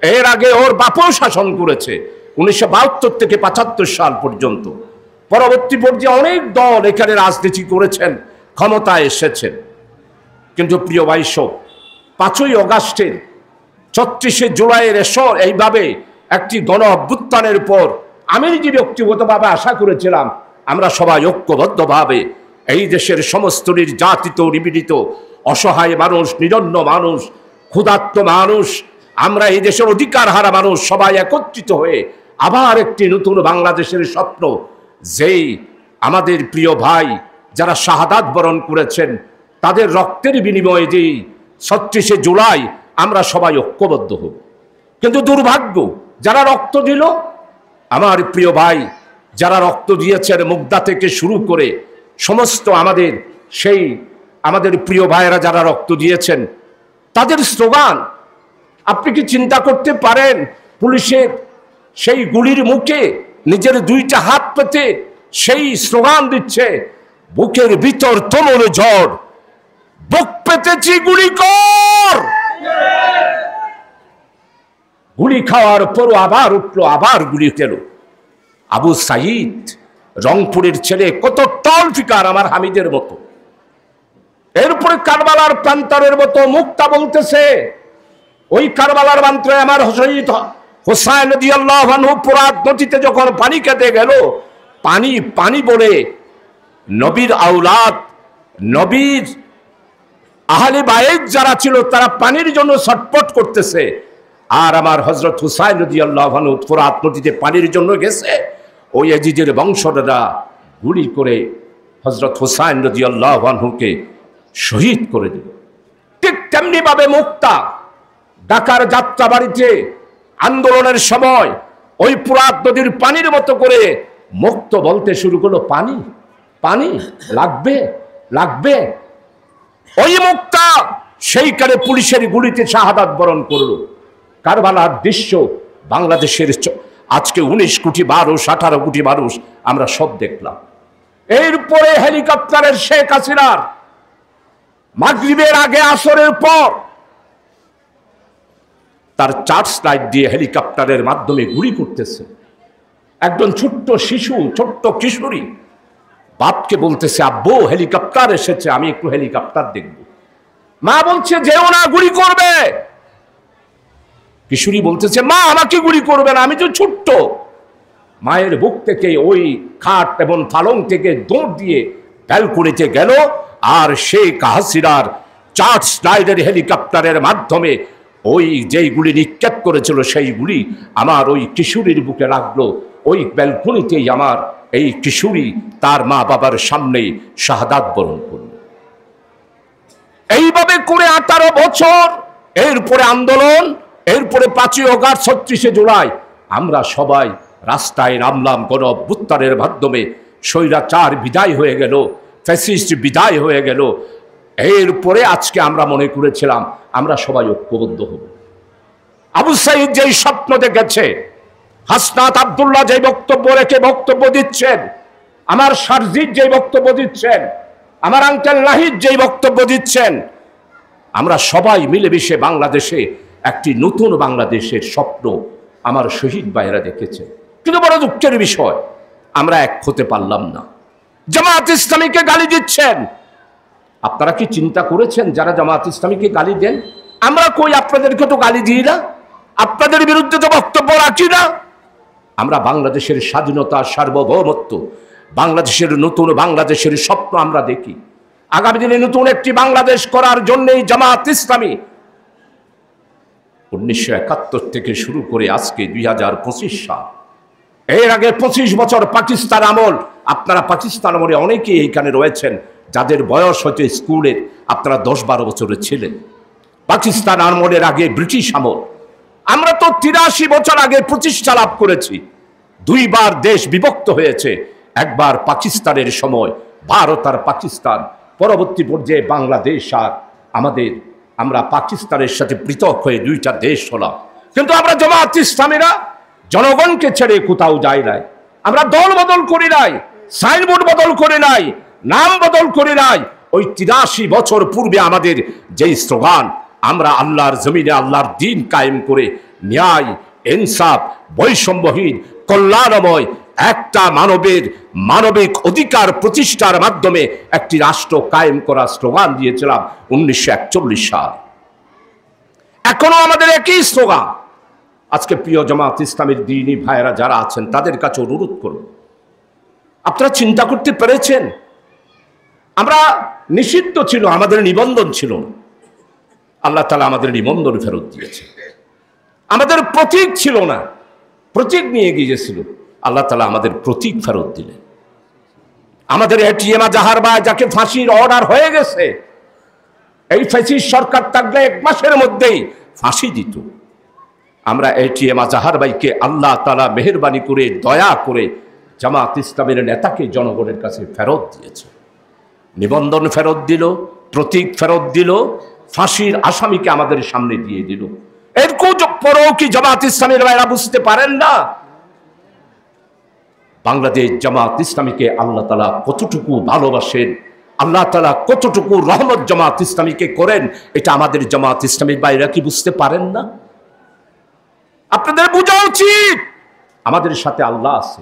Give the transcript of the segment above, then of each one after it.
এর আগে ওর বাপও শাসন করেছে 1972 থেকে 75 সাল পর্যন্ত। পরবর্তী পর্যায়ে অনেক দল এখানে রাজনীতি করেছেন, ক্ষমতায় এসেছেন। কিন্তু প্রিয় ভাইসব, 5ই অগাস্টের 36শে জুলাইয়ের এসর এইভাবে একটি গণ অভ্যুত্থানের পর আমি নিজে ব্যক্তিগতভাবে আশা করেছিলাম আমরা সবাই ঐক্যবদ্ধভাবে এই দেশের সমস্ত নির্যাতিত, নিপীড়িত, অসহায় মানুষ, নিরন্ন মানুষ, ক্ষুধার্ত মানুষ, আমরা এই দেশের অধিকার হারা মানুষ সবাই একত্রিত হয়ে আবার একটি নতুন বাংলাদেশের স্বপ্ন, যেই আমাদের প্রিয় ভাই যারা শাহাদাত বরণ করেছেন তাদের রক্তের বিনিময়ে যেই 36শে জুলাই আমরা সবাই ঐক্যবদ্ধ হব। কিন্তু দুর্ভাগ্য, যারা রক্ত দিল, আমার প্রিয় ভাই যারা রক্ত দিয়েছেন, মুগ্ধা থেকে শুরু করে সমস্ত আমাদের প্রিয় ভাইয়েরা যারা রক্ত দিয়েছেন, তাদের স্লোগান আপনি কি চিন্তা করতে পারেন? পুলিশের সেই গুলির মুখে নিজের 2টা হাত পেতে সেই স্লোগান দিচ্ছে, বুকের ভিতর তোমর ঝড়, বুক পেতেছি গুলি কর। গুলি খাওয়ার পর আবার উঠলো, আবার গুলি খেল। আবু সাইদ রংপুরের ছেলে, কত টল ফিকার আমার হামিদের মতো। এরপরে কারবালার প্রান্তরের মতো মুক্তা বলতেছে, ওই কারবালার প্রান্তরে আমার শহীদ হোসাইন রাদিয়াল্লাহু আনহু ফোরাত নদীতে যখন পানি খেতে গেল, পানি পানি বলে নবীর আওলাদ, নবীর আহলে বাইত যারা ছিল তারা পানির জন্য ছটফট করতেছে, আর আমার হযরত হুসাইন রাদিয়াল্লাহু আনহু ফোরাত নদীতে পানির জন্য গেছে। ওই ইয়াজিদের বংশধররা গুলি করে হযরত হুসাইন রাদিয়াল্লাহু আনহুকে শহীদ করে দিল। ঠিক তেমনি ভাবে মুক্তা ঢাকার যাত্রাবাড়িতে আন্দোলনের সময় ওই ফোরাত নদীর পানির মতো করে মুক্ত বলতে শুরু করলো, পানি পানি লাগবে লাগবে। ওই মুক্তা সেইখানে পুলিশের গুলিতে শাহাদাত বরণ করলো। কারবালার দৃশ্য বাংলাদেশের আজকে 19 কোটি মানুষ, 18 কোটি মানুষ আমরা সব দেখলাম। এরপরে হেলিকপ্টারের শেখ হাসিনার মাগরিবের আগে আসরের পর তার চার্জ লাইট দিয়ে হেলিকপ্টারের মাধ্যমে গুলি করতেছে। একজন ছোট্ট শিশু, ছোট্ট কিশোরী বাপকে বলতেছে, আব্বু হেলিকপ্টার এসেছে, আমি একটু হেলিকপ্টার দেখব। মা বলছে যেও না, গুলি করবে। কিশোরী বলতেছে, মা আমাকে গুলি করবে না, আমি তো ছোট্ট। মায়ের বুক থেকে ওই খাট এবং পালং থেকে দৌড় দিয়ে ব্যালকনিতে গেল, আর শেখ হাসিনার চার্জ লাইটের হেলিকপ্টারের মাধ্যমে ওই যেই গুলি নিক্ষেপ করেছিল সেই গুলি আমার ওই কিশোরীর বুকে লাগলো। ওই ব্যালকনিতেই আমার এই কিশোরী তার মা বাবার সামনেই শাহাদাত বরণ করল। এইভাবে করে 18 বছর, এরপরে আন্দোলন, এরপরে 5ই অগাস্ট, 36শে জুলাই আমরা সবাই রাস্তায় নামলাম। গণ অভ্যুত্থানের মাধ্যমে স্বৈরাচার বিদায় হয়ে গেল, ফ্যাসিস্ট বিদায় হয়ে গেল। এরপরে আজকে আমরা মনে করেছিলাম আমরা সবাই ঐক্যবদ্ধ হব। আবু সাইদ যেই স্বপ্ন দেখেছে, হাসনাত আব্দুল্লাহ যেই বক্তব্য রেখে বক্তব্য দিচ্ছেন, আমার সারজিৎ যেই বক্তব্য দিচ্ছেন, আমার আঙ্কেল নাহিদ যেই বক্তব্য দিচ্ছেন, আমরা সবাই মিলেমিশে বাংলাদেশে একটি নতুন বাংলাদেশের স্বপ্ন আমার শহীদ ভাইয়েরা দেখেছে। কিন্তু বড় দুঃখের বিষয়, আমরা এক হতে পারলাম না। জামায়াত ইসলামীকে গালি দিচ্ছেন। আপনারা কি চিন্তা করেছেন যারা জামায়াত ইসলামীকে গালি দেন, আমরা কই আপনাদেরকে তো গালি দিই না, আপনাদের বিরুদ্ধে তো বক্তব্য রাখি না। আমরা বাংলাদেশের স্বাধীনতা, সার্বভৌমত্ব, বাংলাদেশের নতুন বাংলাদেশের স্বপ্ন আমরা দেখি। আগামী দিনে নতুন একটি বাংলাদেশ করার জন্যই জামায়াত ইসলামী 1971 থেকে শুরু করে আজকে 2025 সাল, এর আগে 25 বছর পাকিস্তান আমল। আপনারা পাকিস্তান আমলে অনেকেই এইখানে রয়েছেন যাদের বয়স হয়তো স্কুলের আপনারা 10-12 বছরের ছিলেন। পাকিস্তান আমলের আগে ব্রিটিশ আমল, আমরা তো 83 বছর আগে প্রতিষ্ঠা লাভ করেছি। 2 বার দেশ বিভক্ত হয়েছে, একবার পাকিস্তানের সময় ভারত আর পাকিস্তান, পরবর্তী পর্যায়ে বাংলাদেশ আর আমরা পাকিস্তানের সাথে পৃথক হয়ে 2টা দেশ হলাম। কিন্তু আমরা জামায়াত ইসলামীরা জনগণকে ছেড়ে কোথাও যাই নাই। আমরা দল বদল করি নাই, সাইনবোর্ড বদল করি নাই, নাম বদল করি নাই। ওই 83 বছর পূর্বে আমাদের যেই স্লোগান, আমরা আল্লাহর জমিনে আল্লাহর দিন কায়েম করে ন্যায়, ইনসাফ, বৈষম্যহীন, কল্যাণময় একটা মানবিক অধিকার প্রতিষ্ঠার মাধ্যমে একটি রাষ্ট্র কায়েম করার স্লোগান দিয়েছিলাম 1941 সাল। এখনো আমাদের একই স্লোগান। আজকে প্রিয় জামাত ইসলামের দ্বীনী ভাইয়েরা যারা আছেন তাদের কাছে অনুরোধ করব, আপনারা চিন্তা করতে পেরেছেন আমরা নিষিদ্ধ ছিল, আমাদের নিবন্ধন ছিল না, আল্লাহ তাআলা আমাদের নিবন্ধন ফেরত দিয়েছে। আমাদের প্রতীক ছিল না, প্রতীক নিয়ে গিয়েছিল, আল্লাহ তাআলা আমাদের প্রতীক ফেরত দিলেন। আমাদের এটিএম আজাহার ভাই যাকে ফাঁসির অর্ডার হয়ে গেছে, এই ফ্যাসিস্ট সরকার থাকলে 1 মাসের মধ্যেই ফাঁসি দিত। আমরা এটিএম আজাহার ভাইকে আল্লাহ তাআলা মেহেরবানি করে দয়া করে জামাত ইসলামের নেতাকে জনগণের কাছে ফেরত দিয়েছে। নিবন্ধন ফেরত দিল, প্রতীক ফেরত দিল, ফাঁসির আসামিকে আমাদের সামনে দিয়ে দিল। এরকম পরেও কি জামাত ইসলামের ভাইরা বুঝতে পারেন না বাংলাদেশ জামাত ইসলামীকে আল্লাহ তাআলা কতটুকু ভালোবাসেন, আল্লাহ তাআলা কতটুকু রহমত জামাত ইসলামীকে করেন, এটা আমাদের জামাত ইসলামীর ভাইরা কি বুঝতে পারেন না? আপনাদের বোঝা উচিত আমাদের সাথে আল্লাহ আছে,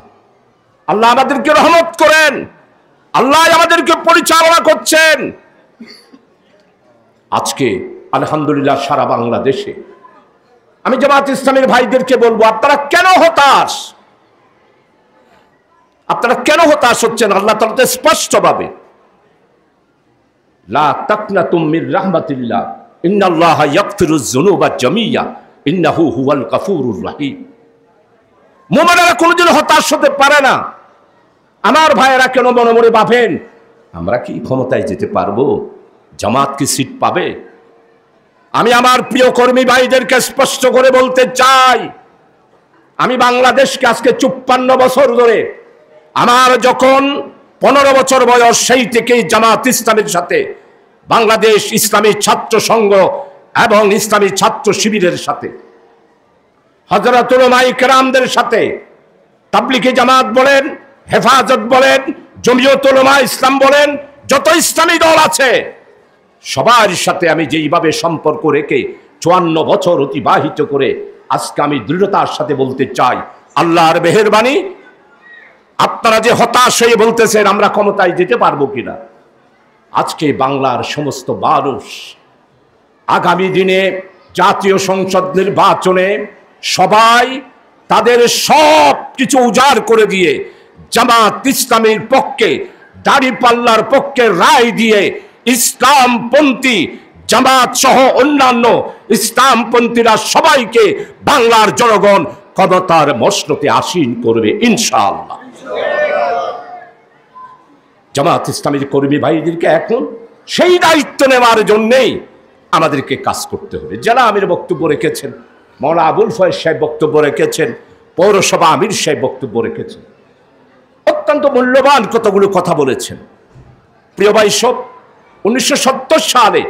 আল্লাহ আমাদেরকে রহমত করেন, আল্লাহ আমাদেরকে পরিচালনা করছেন। আজকে আলহামদুলিল্লাহ সারা বাংলাদেশে আমি জামাত ইসলামের ভাইদেরকে বলবো, আপনারা কেন হতাশ? আপনারা কেন হতাশ হচ্ছেন? আল্লাহ তাআলা স্পষ্টভাবে লা তাকনাতুম মির রাহমাতিল্লাহ ইন্নাল্লাহা ইয়াগফিরুয যুনুবা জামিয়া ইন্নাহু হুয়াল গফুরুর রহিম। মুমিনেরা কোনোদিন হতাশ হতে পারে না। আমার ভাইয়েরা কেন মনে মনে ভাবেন আমরা কি ক্ষমতায় যেতে পারবো, জামাত কি সিট পাবে? আমি আমার প্রিয় কর্মী ভাইদেরকে স্পষ্ট করে বলতে চাই, আমি বাংলাদেশকে আজকে 54 বছর ধরে, আমার যখন 15 বছর বয়স সেই থেকেই জামাত ইসলামের সাথে, বাংলাদেশ ইসলামী ছাত্র সংঘ এবং ইসলামী ছাত্র শিবিরের সাথে, হযরত উলামায়ে কেরামদের সাথে, তাবলীগে জামাত বলেন, হেফাজত বলেন, জমিয়ত উলামা ইসলাম বলেন, যত ইসলামী দল আছে সবার সাথে আমি যেইভাবে সম্পর্ক রেখে 54 বছর অতিবাহিত করে আজকে আমি দৃঢ়তার সাথে বলতে চাই, আল্লাহর মেহেরবানি, আপনারা যে হতাশ হয়ে বলতেছেন আমরা ক্ষমতায় যেতে পারবো কিনা, আজকে বাংলার সমস্ত মানুষ আগামী দিনে জাতীয় সংসদ নির্বাচনে সবাই তাদের সব কিছু উজাড় করে দিয়ে জামাত ইসলামের পক্ষে, দাড়িপাল্লার পক্ষে রায় দিয়ে ইসলামপন্থী জামাত সহ অন্যান্য ইসলামপন্থীরা সবাইকে বাংলার জনগণ ক্ষমতার মসনদে আসীন করবে ইনশাআল্লাহ। জামাত ইসলামের কর্মী ভাইদেরকে এখন সেই দায়িত্ব নেওয়ার জন্যেই আমাদেরকে কাজ করতে হবে। জেলা আমির বক্তব্য রেখেছেন, মাওলানা আবুল ফয়েজ সাহেব বক্তব্য রেখেছেন, পৌরসভা আমির সাহেব বক্তব্য রেখেছেন, অত্যন্ত মূল্যবান কতগুলো কথা বলেছেন। প্রিয় ভাই সব, 1970 সালে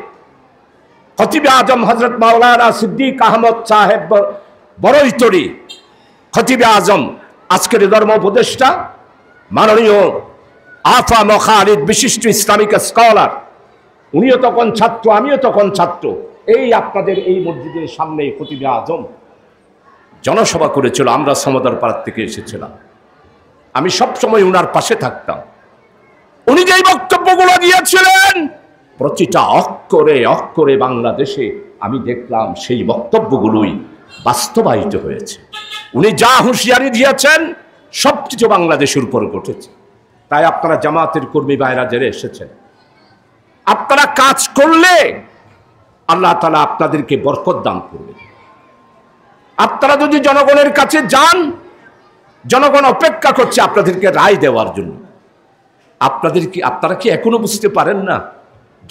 খতিবে আজম হযরত মাওলানা সিদ্দিক আহমদ সাহেব বড়ইতড়ি খতিবে আজম, আজকের ধর্ম উপদেষ্টা মাননীয় আফা মখালিদ, বিশিষ্ট ইসলামিক স্কলার, উনিও তখন ছাত্র, আমিও তখন ছাত্র, এই আপনাদের এই মসজিদের সামনে খতিবে আজম জনসভা করেছিল। আমরা সমদর পাড়ার থেকে এসেছিলাম, আমি সবসময় উনার পাশে থাকতাম। উনি যেই বক্তব্যগুলো দিয়েছিলেন প্রতিটা অক্ষরে অক্ষরে বাংলাদেশে আমি দেখলাম সেই বক্তব্যগুলোই বাস্তবায়িত হয়েছে। উনি যা হুঁশিয়ারি দিয়েছেন সবকিছু বাংলাদেশের উপর ঘটেছে। তাই আপনারা জামাতের কর্মী ভাইরা যারা এসেছেন, আপনারা কাজ করলে আল্লাহ তাআলা আপনাদেরকে বরকত দান করবে। আপনারা যদি জনগণের কাছে যান, জনগণ অপেক্ষা করছে আপনাদেরকে রায় দেওয়ার জন্য। আপনারা কি এখনো বুঝতে পারেন না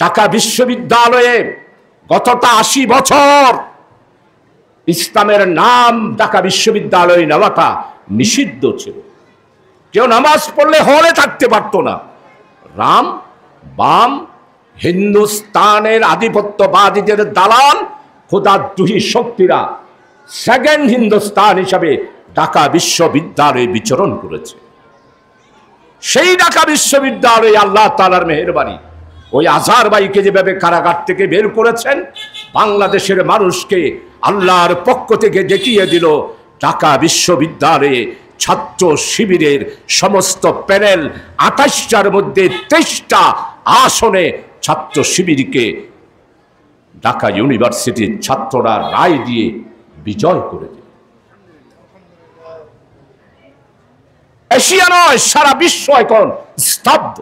ঢাকা বিশ্ববিদ্যালয়ে গতটা 80 বছর ইসলামের নাম ঢাকা বিশ্ববিদ্যালয়ে নেওয়াটা নিষিদ্ধ ছিল। কেউ নামাজ পড়লে হলে থাকতে পারতো না। রাম বাম হিন্দুস্তানের আধিপত্যবাদীদের দালাল খোদাদ্রোহী শক্তিরা সেকেন্ড হিন্দুস্তান হিসাবে ঢাকা বিশ্ববিদ্যালয়ে বিচরণ করেছে। সেই ঢাকা বিশ্ববিদ্যালয়ে আল্লাহ তাআলার মেহেরবানি ওই আজহার ভাইকে যেভাবে কারাগার থেকে বের করেছেন, বাংলাদেশের মানুষকে আল্লাহর পক্ষ থেকে দেখিয়ে দিল ঢাকা বিশ্ববিদ্যালয়ে ছাত্র শিবিরের সমস্ত প্যানেল 28টার মধ্যে 23টা আসনে ছাত্র শিবিরকে ঢাকা ইউনিভার্সিটির ছাত্ররা রায় দিয়ে বিজয় করে দিল। এশিয়া নয়, সারা বিশ্ব এখন স্তব্ধ।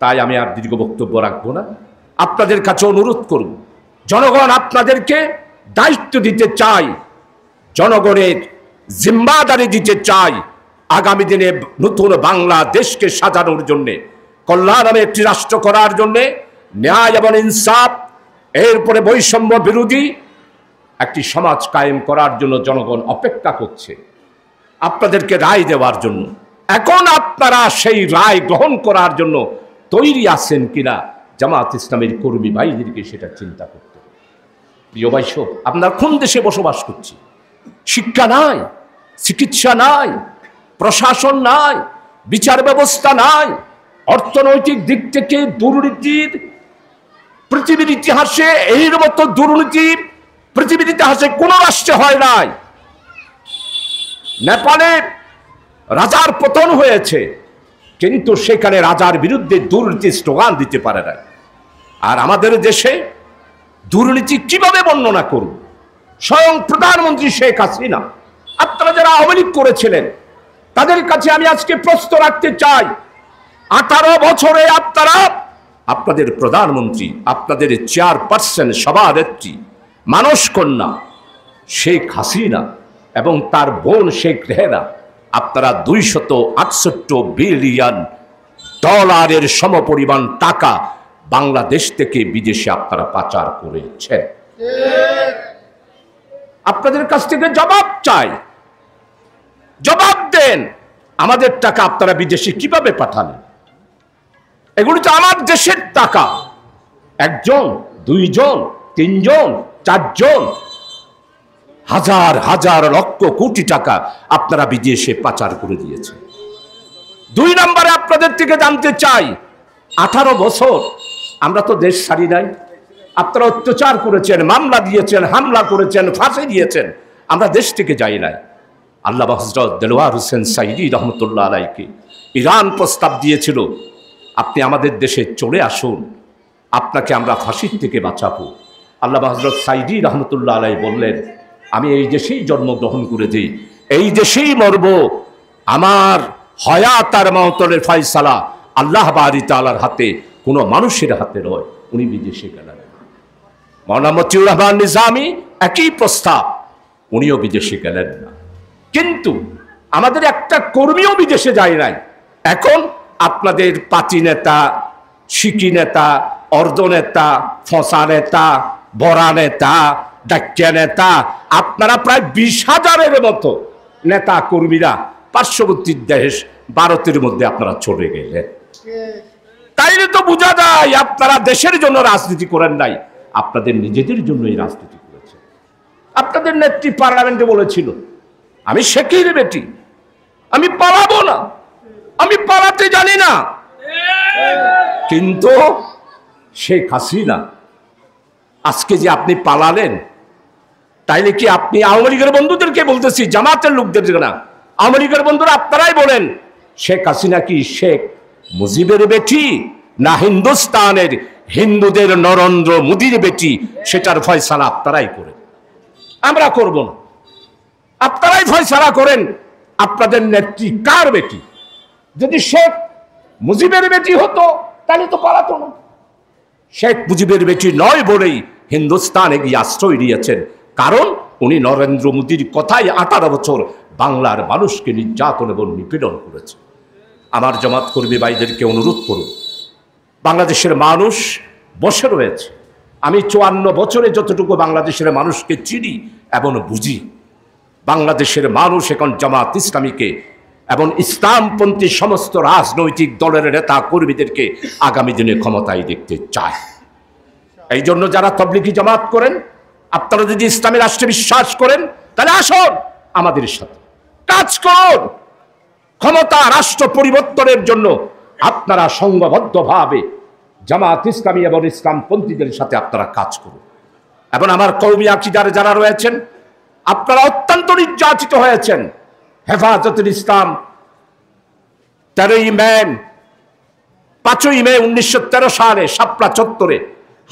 তাই আমি আর দীর্ঘ বক্তব্য রাখবো না, আপনাদের কাছে অনুরোধ করব, জনগণ আপনাদেরকে দায়িত্ব দিতে চাই, জনগণের জিম্মাদারি দিতে চাই। আগামী দিনে নতুন বাংলাদেশকে সাজানোর জন্যে, কল্যাণ নামে একটি রাষ্ট্র করার জন্যে, ন্যায় এবং ইনসাফ, এরপরে বৈষম্য বিরোধী একটি সমাজ কায়েম করার জন্য জনগণ অপেক্ষা করছে আপনাদেরকে রায় দেওয়ার জন্য। এখন আপনারা সেই রায় গ্রহণ করার জন্য তৈরি আছেন কিনা জামাত ইসলামের কর্মী ভাইদেরকে সেটা চিন্তা করতে। প্রিয় ভাই সব, আপনার কোন দেশে বসবাস করছি? শিক্ষা নাই, চিকিৎসা নাই, প্রশাসন নাই, বিচার ব্যবস্থা নাই, অর্থনৈতিক দিক থেকে দুর্নীতির পৃথিবীর ইতিহাসে এর মতো দুর্নীতি পৃথিবীর ইতিহাসে কোন রাষ্ট্রে হয় নাই। নেপালে রাজার পতন হয়েছে, কিন্তু সেখানে রাজার বিরুদ্ধে দুর্নীতি স্লোগান দিতে পারে না। আর আমাদের দেশে দুর্নীতি কিভাবে বর্ণনা করব? স্বয়ং প্রধানমন্ত্রী শেখ হাসিনা, আপনারা যারা আওয়ামী লীগ করেছিলেন তাদের কাছে আমি আজকে প্রশ্ন রাখতে চাই, 18 বছরে আপনারা আপনাদের প্রধানমন্ত্রী, আপনাদের চেয়ারপারসন, সভানেত্রী, মানস কন্যা শেখ হাসিনা এবং তার বোন শেখ রেহেনা, আপনারা 268 বিলিয়ন ডলারের সমপরিমাণ টাকা বাংলাদেশ থেকে বিদেশে আপনারা পাচার করেছেন। আপনাদের কাছ থেকে জবাব চাই, জবাব দেন। আমাদের টাকা আপনারা বিদেশে কিভাবে পাঠালেন? এগুলো তো আমার দেশের টাকা। একজন, দুইজন, তিনজন, চারজন, হাজার হাজার লক্ষ কোটি টাকা আপনারা বিদেশে পাচার করে দিয়েছেন। 2 নম্বরে আপনাদের থেকে জানতে চাই, 18 বছর আমরা তো দেশ ছাড়ি নাই। আপনারা অত্যাচার করেছেন, মামলা দিয়েছেন, হামলা করেছেন, ফাঁসি দিয়েছেন, আমরা দেশ থেকে যাই নাই। আল্লামা হযরত দেলোয়ার হোসেন সাইদি রহমতুল্লাহ আলাইকে ইরান প্রস্তাব দিয়েছিল, আপনি আমাদের দেশে চলে আসুন, আপনাকে আমরা ফাঁসির থেকে বাঁচাবো। আল্লামা হযরত সাইদি রহমতুল্লাহ আলাই বললেন, আমি এই দেশেই জন্মগ্রহণ করেছি, এই দেশেই মরব, আমার হয়াত আর মাওতলের ফয়সালা আল্লাহ বারি তাআলার হাতে, কোনো মানুষের হাতে নয়। উনি বিদেশে গেলেন। মাওলানা মতিউর রহমান নিজামী একই প্রস্তাব, উনিও বিদেশে গেলেন না। কিন্তু আমাদের একটা কর্মীও বিদেশে যায় নাই। এখন আপনাদের পাতি নেতা, শিকি নেতা, অর্ধ নেতা, ফসা নেতা, বরা নেতা, ডাক্কিয়া নেতা, আপনারা প্রায় 20,000-এর মতো নেতা কর্মীরা পার্শ্ববর্তী দেশ ভারতের মধ্যে আপনারা চলে গেলেন। তাইলে তো বোঝা যায় আপনারা দেশের জন্য রাজনীতি করেন নাই, আপনাদের নিজেদের জন্যই রাজনীতি করেছেন। আপনাদের নেত্রী পার্লামেন্টে বলেছিল, আমি শেখের বেটি, আমি পালাবো না, আমি পালাতে জানি না। কিন্তু শেখ হাসিনা, আজকে যে আপনি পালালেন, তাইলে কি আপনি আওয়ামী লীগের বন্ধুদেরকে বলতেছি, জামাতের লোকদের না, আওয়ামী লীগের বন্ধুরা আপনারাই বলেন, শেখ হাসিনা কি শেখ মুজিবের বেটি না হিন্দুস্তানের হিন্দুদের নরেন্দ্র মোদীর বেটি? সেটার ফয়সালা আপনারাই করেন, আমরা করব না। আপনারাই ফয়সালা করেন আপনাদের নেত্রী কার বেটি। যদি শেখ মুজিবের বেটি হতো তাহলে তো পালাতো না। শেখ মুজিবের বেটি নয় বলেই হিন্দুস্তানে গিয়ে আশ্রয় নিয়েছেন, কারণ উনি নরেন্দ্র মোদীর কথায় 18 বছর বাংলার মানুষকে নির্যাতন এবং নিপীড়ন করেছে। আমার জামাত কর্মী ভাইদেরকে অনুরোধ করুন, বাংলাদেশের মানুষ বসে রয়েছে। আমি 54 বছরে যতটুকু বাংলাদেশের মানুষকে চিনি এবং বুঝি, বাংলাদেশের মানুষ এখন জামাত ইসলামীকে এবং ইসলামপন্থী সমস্ত রাজনৈতিক দলের নেতা কর্মীদেরকে আগামী দিনে ক্ষমতায় দেখতে চায়। এই জন্য যারা তবলিগি জামাত করেন, আপনারা যদি ইসলামী রাষ্ট্রে বিশ্বাস করেন, তাহলে আসুন আমাদের সাথে কাজ করুন। ক্ষমতা রাষ্ট্র পরিবর্তনের জন্য আপনারা সংঘবদ্ধভাবে জামাত ইসলামী এবং ইসলামপন্থীদের সাথে আপনারা কাজ করুন। এবং আমার কওমি আকীদার যারা রয়েছেন, আপনারা অত্যন্ত নির্যাতিত হয়েছেন। হেফাজতুল ইসলাম 5ই মে 1913 সালে শাপলা চত্বরে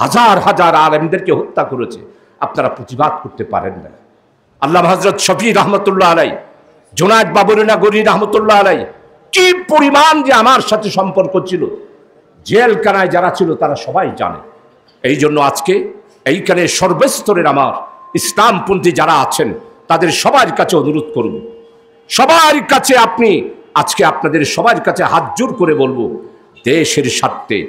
হাজার হাজার আলেমদেরকে হত্যা করেছে। আপনারা প্রতিবাদ করতে পারেন না। আল্লামা হযরত শফি রহমতুল্লাহ আলাই, জুনায়েদ বাবরি নগরী রহমতুল্লাহ আলাই, কি পরিমাণ যে আমার সাথে সম্পর্ক ছিল, জেলখানায় যারা ছিল তারা সবাই জানে। এই জন্য আজকে এইখানে সর্বস্তরের আমার ইসলামপন্থী যারা আছেন তাদের সবার কাছে অনুরোধ করব, সবার কাছে আজকে আপনাদের সবার কাছে হাত জোর করে বলবো, দেশের স্বার্থে,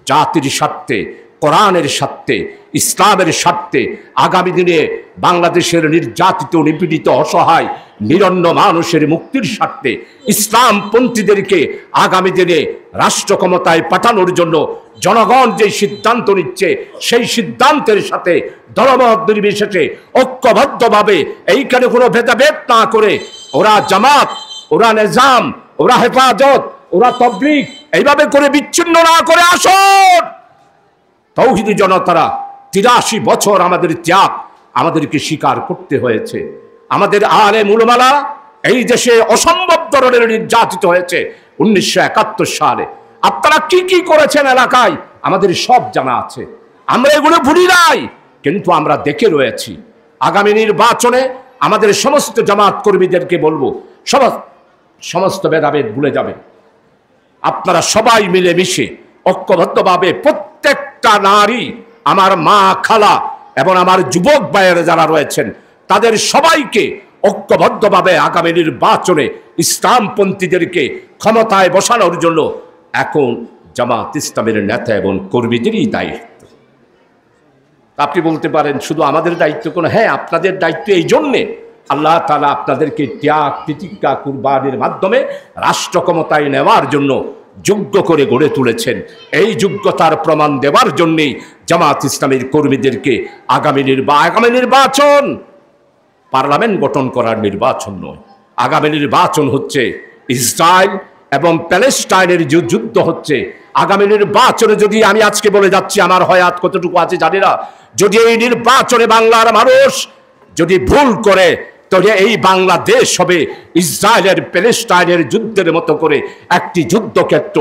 জাতির স্বার্থে, কোরআনের স্বার্থে, ইসলামের স্বার্থে, আগামী দিনে বাংলাদেশের নির্যাতিত, নিপীড়িত, অসহায়, নিরন্ন মানুষের মুক্তির স্বার্থে ইসলামপন্থীদেরকে আগামী দিনে রাষ্ট্র ক্ষমতায় পাঠানোর জন্য জনগণ যে সিদ্ধান্ত নিচ্ছে, সেই সিদ্ধান্তের সাথে দলমত নির্বিশেষে ঐক্যবদ্ধভাবে এইখানে কোনো ভেদাভেদ না করে, ওরা জামাত, ওরা নিজাম, ওরা হেফাজত, ওরা তাবলীগ, এইভাবে করে বিচ্ছিন্ন না করে আসুন। তৌহিদি জনতারা 83 বছর আমাদের ত্যাগ আমাদেরকে স্বীকার করতে হয়েছে। আমাদের আলেম উলামারা এই দেশে অসম্ভব ধরনের নির্যাতিত হয়েছে 1971 সালে। আপনারা কি কি করেছেন এলাকায় আমাদের সব জানা আছে, আমরা এগুলো ভুলি নাই, কিন্তু আমরা দেখে রয়েছি। আগামী নির্বাচনে আমাদের সমস্ত জামাত কর্মীদেরকে বলবো, সমস্ত ভেদাভেদ ভুলে যাবেন। আপনারা সবাই মিলেমিশে ঐক্যবদ্ধভাবে প্রত্যেকটা নারী, আমার মা, খালা এবং আমার যুবক ভাইয়েরা যারা রয়েছেন তাদের সবাইকে ঐক্যবদ্ধভাবে আগামী নির্বাচনে ইসলামপন্থীদেরকে ক্ষমতায় বসানোর জন্য এখন জামাত ইসলামের নেতা এবং কর্মীদেরই দায়িত্ব। আপনি বলতে পারেন শুধু আমাদের দায়িত্ব কোনো? হ্যাঁ, আপনাদের দায়িত্ব। এই জন্যে আল্লাহ তাআলা আপনাদেরকে ত্যাগ, প্রতিজ্ঞা, কুরবানির মাধ্যমে রাষ্ট্র ক্ষমতায় নেওয়ার জন্য যোগ্য করে গড়ে তুলেছেন। এই যোগ্যতার প্রমাণ দেওয়ার জন্যেই জামাত ইসলামের কর্মীদেরকে আগামী নির্বাচন পার্লামেন্ট গঠন করার নির্বাচন নয়। আগামী নির্বাচন হচ্ছে ইসরায়েল এবং প্যালেস্টাইনের যে যুদ্ধ হচ্ছে। আগামী নির্বাচনে যদি আমি আজকে বলে যাচ্ছি, আমার হয়াত কতটুকু আছে জানি না, যদি এই নির্বাচনে বাংলার মানুষ যদি ভুল করে, তাহলে এই বাংলাদেশ হবে ইসরায়েলের প্যালেস্টাইনের যুদ্ধের মতো করে একটি যুদ্ধক্ষেত্র।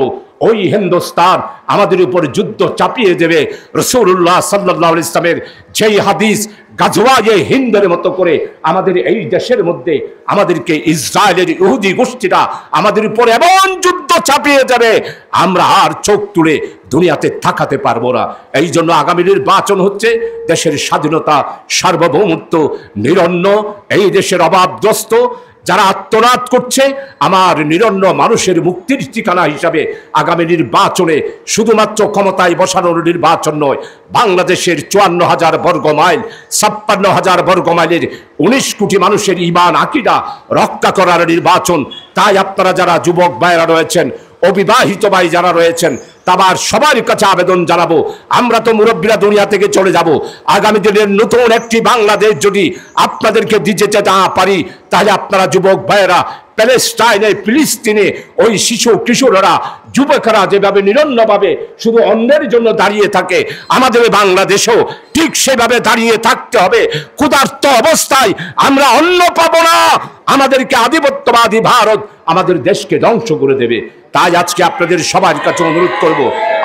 ওই হিন্দুস্তান আমাদের উপর যুদ্ধ চাপিয়ে দেবে। রাসূলুল্লাহ সাল্লাল্লাহু আলাইহি ওয়াসাল্লামের যেই হাদিস, গাজওয়ায়ে হিন্দের মতো করে আমাদের এই দেশের মধ্যে আমাদেরকে ইসরায়েলের ইহুদি গোষ্ঠীরা আমাদের উপর এমন যুদ্ধ চাপিয়ে যাবে, আমরা আর চোখ তুলে দুনিয়াতে থাকাতে পারবো না। এই জন্য আগামী নির্বাচন হচ্ছে দেশের স্বাধীনতা, সার্বভৌমত্ব নিরন্ন, এই দেশের অভাবগ্রস্ত যারা আত্মনাদ করছে, আমার নিরন্ন মানুষের মুক্তির ঠিকানা হিসাবে আগামী নির্বাচনে শুধুমাত্র ক্ষমতায় বসানোর নির্বাচন নয়, বাংলাদেশের 54,000 বর্গ মাইল, 56,000 বর্গ মাইলের 19 কোটি মানুষের ঈমান আকীদা রক্ষা করার নির্বাচন। তাই আপনারা যারা যুবক ভাইরা রয়েছেন, অবিবাহিত ভাই যারা রয়েছেন, তাবার সবার কাছে আবেদন জানাবো, আমরা তো মুরব্বীরা দুনিয়া থেকে চলে যাব। আগামী দিনের নতুন একটি বাংলাদেশ যদি আপনাদেরকে দিতে না পারি, তাহলে আপনারা যুবক ভাইয়েরা প্যালেস্টাইনে, ফিলিস্তিনে ওই শিশু কিশোররা, যুবকেরা যেভাবে নিরন্নভাবে শুধু অন্যের জন্য দাঁড়িয়ে থাকে, আমাদের বাংলাদেশেও ঠিক সেভাবে দাঁড়িয়ে থাকতে হবে। ক্ষুধার্ত অবস্থায় আমরা অন্ন পাবো না, আমাদেরকে আধিপত্যবাদী ভারত আমাদের দেশকে ধ্বংস করে দেবে। তাই আজকে আপনাদের সবার কাছে অনুরোধ করব,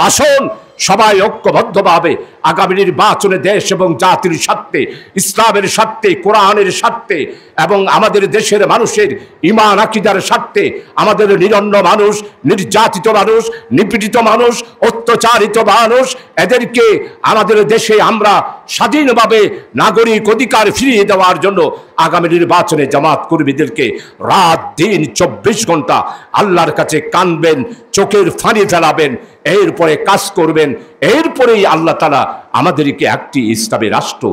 আসুন সবাই ঐক্যবদ্ধভাবে আগামী নির্বাচনে দেশ এবং জাতির স্বার্থে, ইসলামের স্বার্থে, কোরআনের স্বার্থে এবং আমাদের দেশের মানুষের ঈমান আকীদার স্বার্থে, আমাদের নিরন্ন মানুষ, নির্যাতিত মানুষ, নিপীড়িত মানুষ, অত্যাচারিত মানুষ, এদেরকে আমাদের দেশে আমরা স্বাধীনভাবে নাগরিক অধিকার ফিরিয়ে দেওয়ার জন্য আগামী নির্বাচনে জামাত কর্মীদেরকে রাত দিন 24 ঘন্টা আল্লাহর কাছে কানবেন, চোখের ফানি ফেলাবেন, এরপরে কাজ করবেন। এরপরেই আল্লাহ তাআলা আমাদেরকে একটি ইসলামী রাষ্ট্র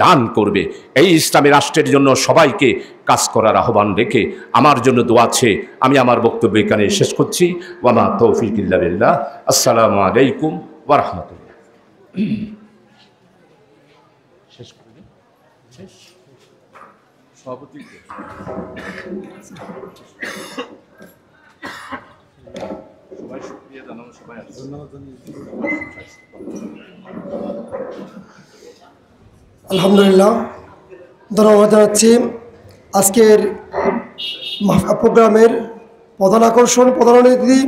দান করবে। এই ইসলামী রাষ্ট্রের জন্য সবাইকে কাজ করার আহ্বান রেখে আমার জন্য দোয়া আছে। আমি আমার বক্তব্য এখানে শেষ করছি। ওয়া মা তৌফিক ইল্লা বিল্লাহ। আসসালামু আলাইকুম ওয়া রাহমাতুল্লাহ। শেষ করুন। শেষ সভাপতি সবাই শুকরিয়া জানানো, সবাই ধন্যবাদ জানিয়ে আলহামদুলিল্লাহ, ধন্যবাদ জানাচ্ছি। আজকের প্রোগ্রামের প্রধান আকর্ষণ, প্রধান অতিথি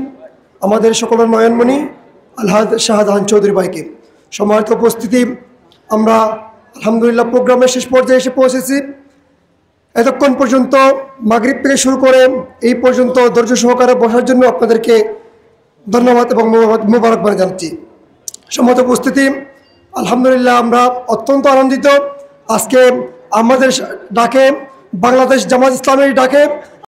আমাদের সকলের নয়নমণি আলহাজ শাহজাহান চৌধুরী ভাইকে। সম্মানিত উপস্থিতি, আমরা আলহামদুলিল্লাহ প্রোগ্রামের শেষ পর্যায়ে এসে পৌঁছেছি। এতক্ষণ পর্যন্ত মাগরিব থেকে শুরু করে এই পর্যন্ত ধৈর্য সহকারে বসার জন্য আপনাদেরকে ধন্যবাদ এবং মোবারকবাদ জানাচ্ছি। সম্মানিত উপস্থিতি, আলহামদুলিল্লাহ আমরা অত্যন্ত আনন্দিত। আজকে আমাদের ডাকে, বাংলাদেশ জামাত ইসলামের ডাকে